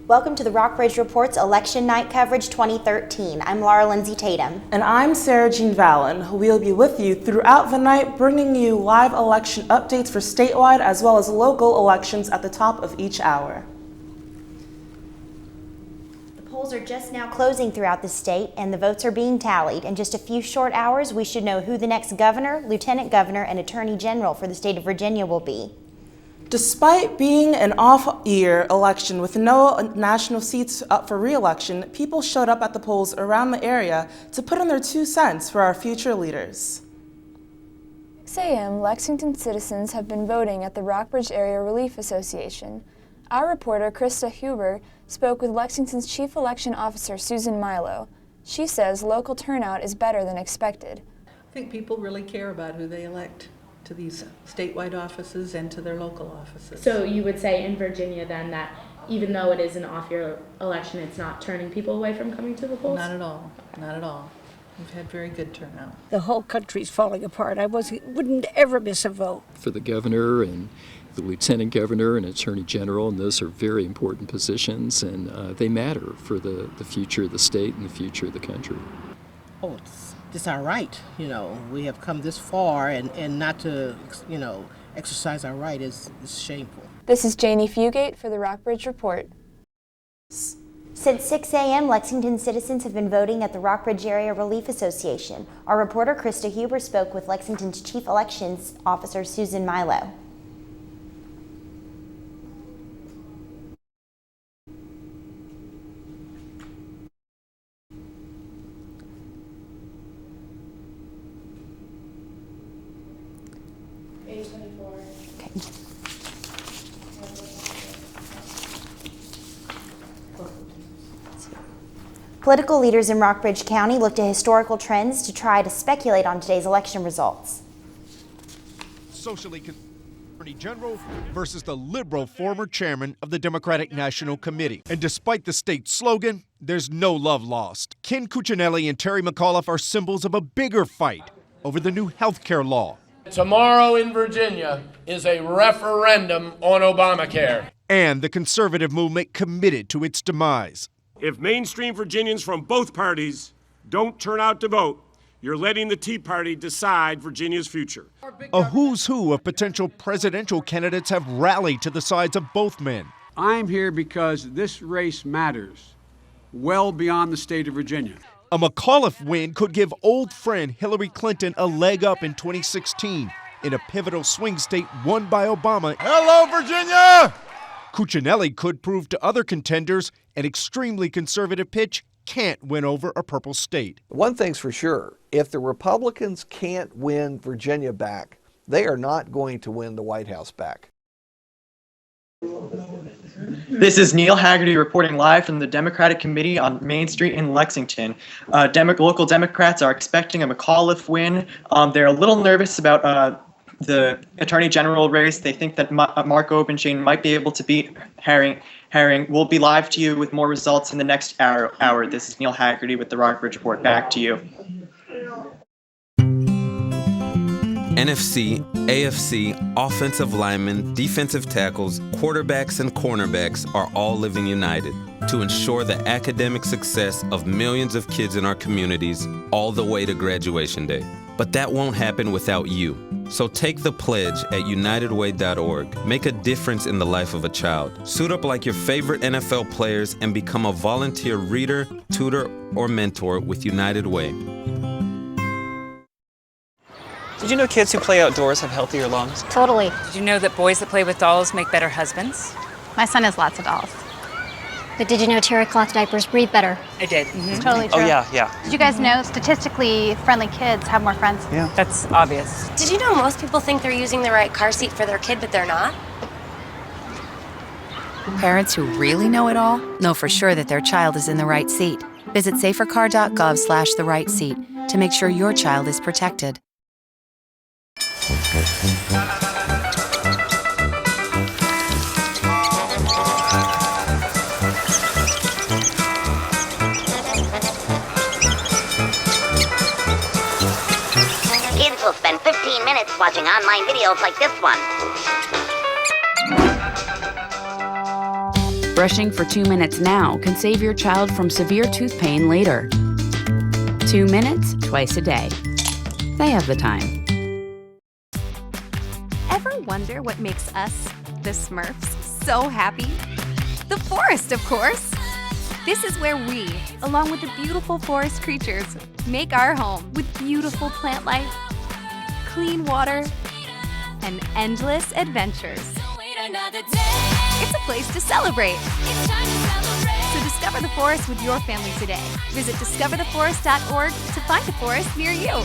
Welcome to the Rockbridge Report's Election Night Coverage 2013. I'm Laura Lindsay Tatum. And I'm Sarah Jean Vallon. We'll be with you throughout the night, bringing you live election updates for statewide as well as local elections at the top of each hour. The polls are just now closing throughout the state, and the votes are being tallied. In just a few short hours, we should know who the next governor, lieutenant governor, and attorney general for the state of Virginia will be. Despite being an off-year election with no national seats up for re-election, people showed up at the polls around the area to put in their 2 cents for our future leaders. 6 a.m., Lexington citizens have been voting at the Rockbridge Area Relief Association. Our reporter, Krista Huber, spoke with Lexington's Chief Election Officer, Susan Milo. She says local turnout is better than expected. I think people really care about who they elect to these statewide offices and to their local offices. So you would say in Virginia then that even though it is an off-year election, it's not turning people away from coming to the polls? Not at all, not at all. We've had very good turnout. The whole country's falling apart. I wouldn't ever miss a vote. For the governor and the lieutenant governor and attorney general, and those are very important positions, and they matter for the future of the state and the future of the country. Oh, it's our right, we have come this far, and not to, exercise our right is shameful. This is Janie Fugate for the Rockbridge Report. Since 6 a.m., Lexington citizens have been voting at the Rockbridge Area Relief Association. Our reporter, Krista Huber, spoke with Lexington's Chief Elections Officer, Susan Milo. Political leaders in Rockbridge County looked at historical trends to try to speculate on today's election results. Socially Attorney General versus the liberal former chairman of the Democratic National Committee. And despite the state slogan, there's no love lost. Ken Cuccinelli and Terry McAuliffe are symbols of a bigger fight over the new health care law. Tomorrow in Virginia is a referendum on Obamacare. And the conservative movement committed to its demise. If mainstream Virginians from both parties don't turn out to vote, you're letting the Tea Party decide Virginia's future. A who's who of potential presidential candidates have rallied to the sides of both men. I'm here because this race matters well beyond the state of Virginia. A McAuliffe win could give old friend Hillary Clinton a leg up in 2016 in a pivotal swing state won by Obama. Hello, Virginia! Cuccinelli could prove to other contenders an extremely conservative pitch can't win over a purple state. One thing's for sure, if the Republicans can't win Virginia back, they are not going to win the White House back. This is Neil Haggerty reporting live from the Democratic Committee on Main Street in Lexington. Local Democrats are expecting a McAuliffe win. They're a little nervous about the Attorney General race. They think that Mark Obenshain might be able to beat Herring. We'll be live to you with more results in the next hour. This is Neil Haggerty with the Rockbridge Report. Back to you. NFC, AFC, offensive linemen, defensive tackles, quarterbacks, and cornerbacks are all living united to ensure the academic success of millions of kids in our communities all the way to graduation day. But that won't happen without you. So take the pledge at unitedway.org. Make a difference in the life of a child. Suit up like your favorite NFL players and become a volunteer reader, tutor, or mentor with United Way. Did you know kids who play outdoors have healthier lungs? Totally. Did you know that boys that play with dolls make better husbands? My son has lots of dolls. But did you know terry cloth diapers breathe better? I did. It's totally true. Oh, yeah. Did you guys know statistically friendly kids have more friends? Yeah. That's obvious. Did you know most people think they're using the right car seat for their kid, but they're not? Parents who really know it all know for sure that their child is in the right seat. Visit safercar.gov/the-right-seat to make sure your child is protected. Kids will spend 15 minutes watching online videos like this one. Brushing for 2 minutes now can save your child from severe tooth pain later. 2 minutes twice a day. They have the time. Ever wonder what makes us, the Smurfs, so happy? The forest, of course! This is where we, along with the beautiful forest creatures, make our home with beautiful plant life, clean water, and endless adventures. It's a place to celebrate. So discover the forest with your family today. Visit discovertheforest.org to find a forest near you.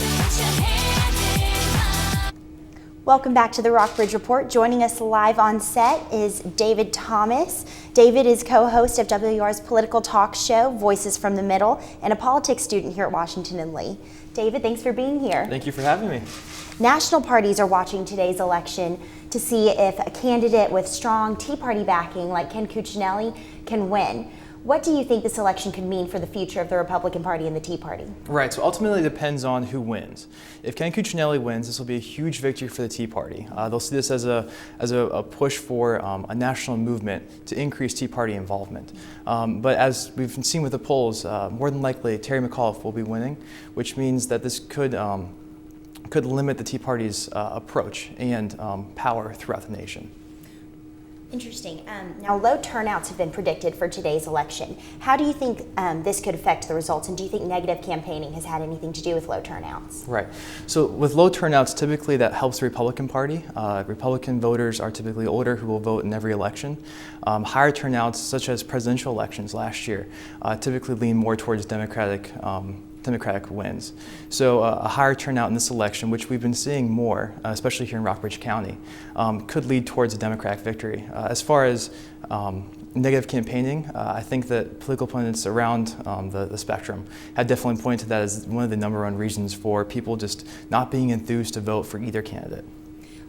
Welcome back to the Rockbridge Report. Joining us live on set is David Thomas. David is co-host of WR's political talk show, Voices from the Middle, and a politics student here at Washington and Lee. David, thanks for being here. Thank you for having me. National parties are watching today's election to see if a candidate with strong Tea Party backing like Ken Cuccinelli can win. What do you think this election could mean for the future of the Republican Party and the Tea Party? Right, so ultimately it depends on who wins. If Ken Cuccinelli wins, this will be a huge victory for the Tea Party. They'll see this as a push for a national movement to increase Tea Party involvement. But as we've seen with the polls, more than likely Terry McAuliffe will be winning, which means that this could limit the Tea Party's approach and power throughout the nation. Interesting. Now, low turnouts have been predicted for today's election. How do you think this could affect the results, and do you think negative campaigning has had anything to do with low turnouts? Right. So with low turnouts, typically that helps the Republican Party. Republican voters are typically older who will vote in every election. Higher turnouts, such as presidential elections last year, typically lean more towards Democratic wins. So a higher turnout in this election, which we've been seeing more, especially here in Rockbridge County, could lead towards a Democratic victory. As far as negative campaigning, I think that political opponents around the spectrum have definitely pointed to that as one of the #1 reasons for people just not being enthused to vote for either candidate.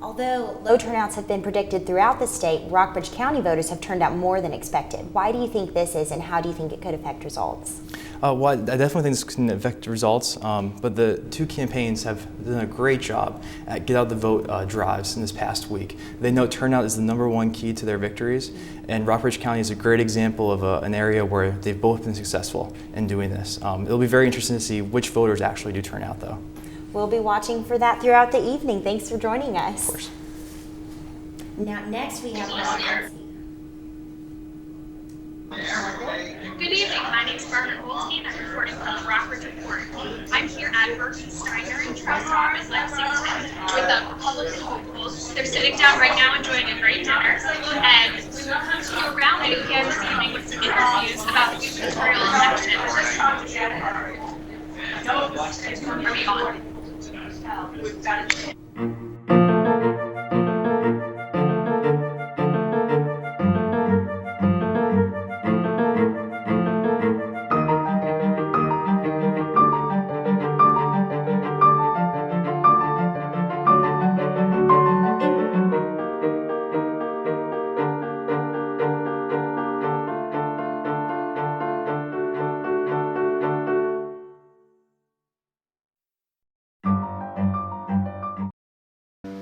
Although low turnouts have been predicted throughout the state, Rockbridge County voters have turned out more than expected. Why do you think this is, and how do you think it could affect results? Well, I definitely think this can affect results, but the two campaigns have done a great job at get out the vote drives in this past week. They know turnout is the #1 key to their victories, and Rockbridge County is a great example of an area where they've both been successful in doing this. It'll be very interesting to see which voters actually do turn out, though. We'll be watching for that throughout the evening. Thanks for joining us. Of course. Now, next we have Good evening. My name is Margaret Goldstein. I'm reporting from the Rockbridge Report. I'm here at Berkshire Steiner and Trustrom in Lexington with the Republican hopefuls. They're sitting down right now enjoying a great dinner. And we will continue around it again this evening with some interviews about the gubernatorial election. Are we on?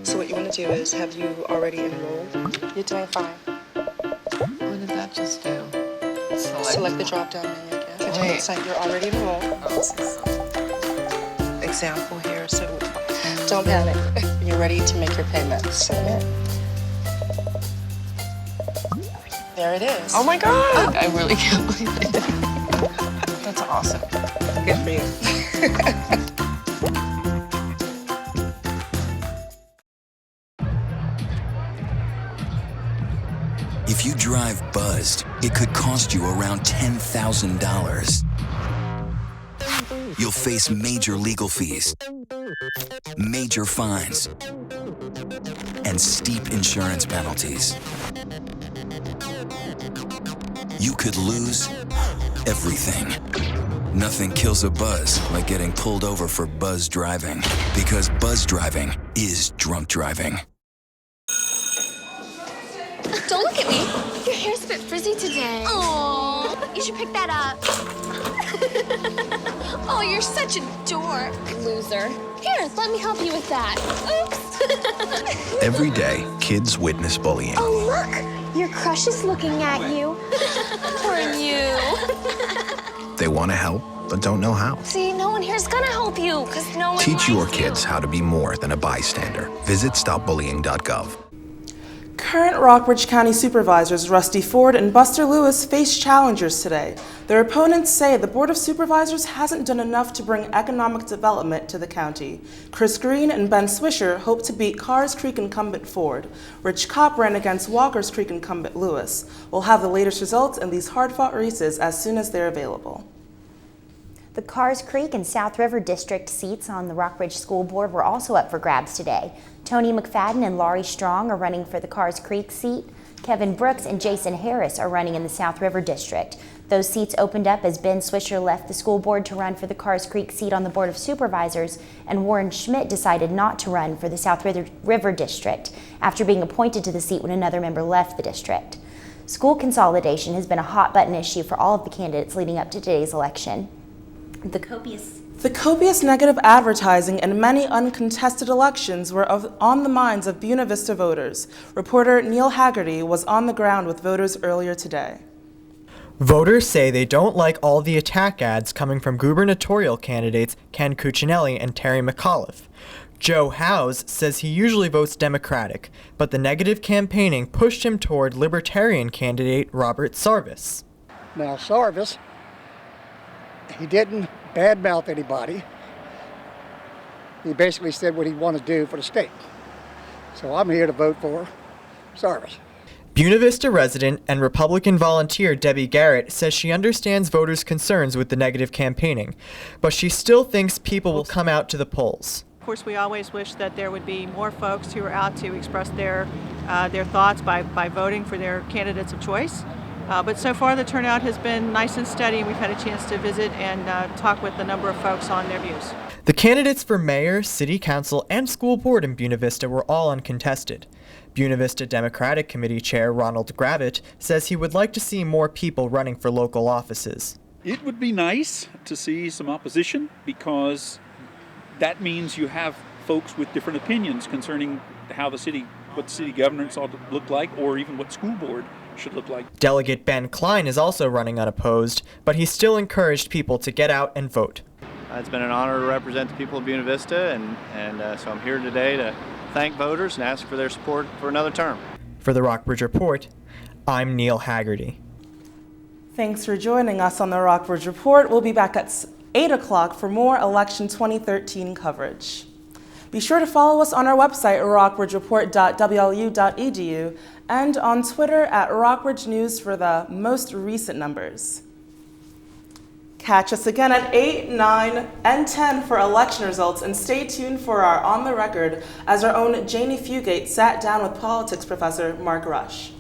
So what you want to do is, have you already enrolled? You're doing fine. What did that just do? Select the drop-down menu again. Continue to site. You're already enrolled. Example here. So don't panic. You're ready to make your payment. Submit. There it is. Oh my God! I really can't believe it. That's awesome. Good for you. If you drive buzzed, it could cost you around $10,000. You'll face major legal fees, major fines, and steep insurance penalties. You could lose everything. Nothing kills a buzz like getting pulled over for buzz driving, because buzz driving is drunk driving. Don't look at me. Your hair's a bit frizzy today. Oh, you should pick that up. Oh, you're such a dork. Loser. Here, let me help you with that. Oops. Every day, kids witness bullying. Oh, look. Your crush is looking at you. Poor you. They want to help, but don't know how. See, no one here's gonna help you, because no one Teach your likes kids how to be more than a bystander. Visit stopbullying.gov. Current Rockbridge County Supervisors Rusty Ford and Buster Lewis face challengers today. Their opponents say the Board of Supervisors hasn't done enough to bring economic development to the county. Chris Green and Ben Swisher hope to beat Carrs Creek incumbent Ford. Rich Kopp ran against Walkers Creek incumbent Lewis. We'll have the latest results in these hard-fought races as soon as they're available. The Carrs Creek and South River District seats on the Rockbridge School Board were also up for grabs today. Tony McFadden and Laurie Strong are running for the Carrs Creek seat. Kevin Brooks and Jason Harris are running in the South River District. Those seats opened up as Ben Swisher left the school board to run for the Carrs Creek seat on the Board of Supervisors, and Warren Schmidt decided not to run for the South River District after being appointed to the seat when another member left the district. School consolidation has been a hot-button issue for all of the candidates leading up to today's election. The copious negative advertising in many uncontested elections were on the minds of Buena Vista voters. Reporter Neil Haggerty was on the ground with voters earlier today. Voters say they don't like all the attack ads coming from gubernatorial candidates Ken Cuccinelli and Terry McAuliffe. Joe Howes says he usually votes Democratic, but the negative campaigning pushed him toward Libertarian candidate Robert Sarvis. Now, Sarvis, he didn't badmouth anybody. He basically said what he wanted to do for the state. So I'm here to vote for Sarvis. Buena Vista resident and Republican volunteer Debbie Garrett says she understands voters' concerns with the negative campaigning, but she still thinks people will come out to the polls. Of course, we always wish that there would be more folks who are out to express their thoughts by voting for their candidates of choice. But so far the turnout has been nice and steady, and we've had a chance to visit and talk with a number of folks on their views. The candidates for mayor, city council, and school board in Buena Vista were all uncontested. Buena Vista Democratic Committee Chair Ronald Gravitt says he would like to see more people running for local offices. It would be nice to see some opposition, because that means you have folks with different opinions concerning how what city governance ought to look like, or even what school board should look like. Delegate Ben Klein is also running unopposed, but he still encouraged people to get out and vote. It's been an honor to represent the people of Buena Vista, and so I'm here today to thank voters and ask for their support for another term. For the Rockbridge Report, I'm Neil Haggerty. Thanks for joining us on the Rockbridge Report. We'll be back at 8 o'clock for more election 2013 coverage. Be sure to follow us on our website, rockbridgereport.wlu.edu, and on Twitter at Rockbridge News for the most recent numbers. Catch us again at 8, 9, and 10 for election results, and stay tuned for our On the Record as our own Janie Fugate sat down with politics professor Mark Rush.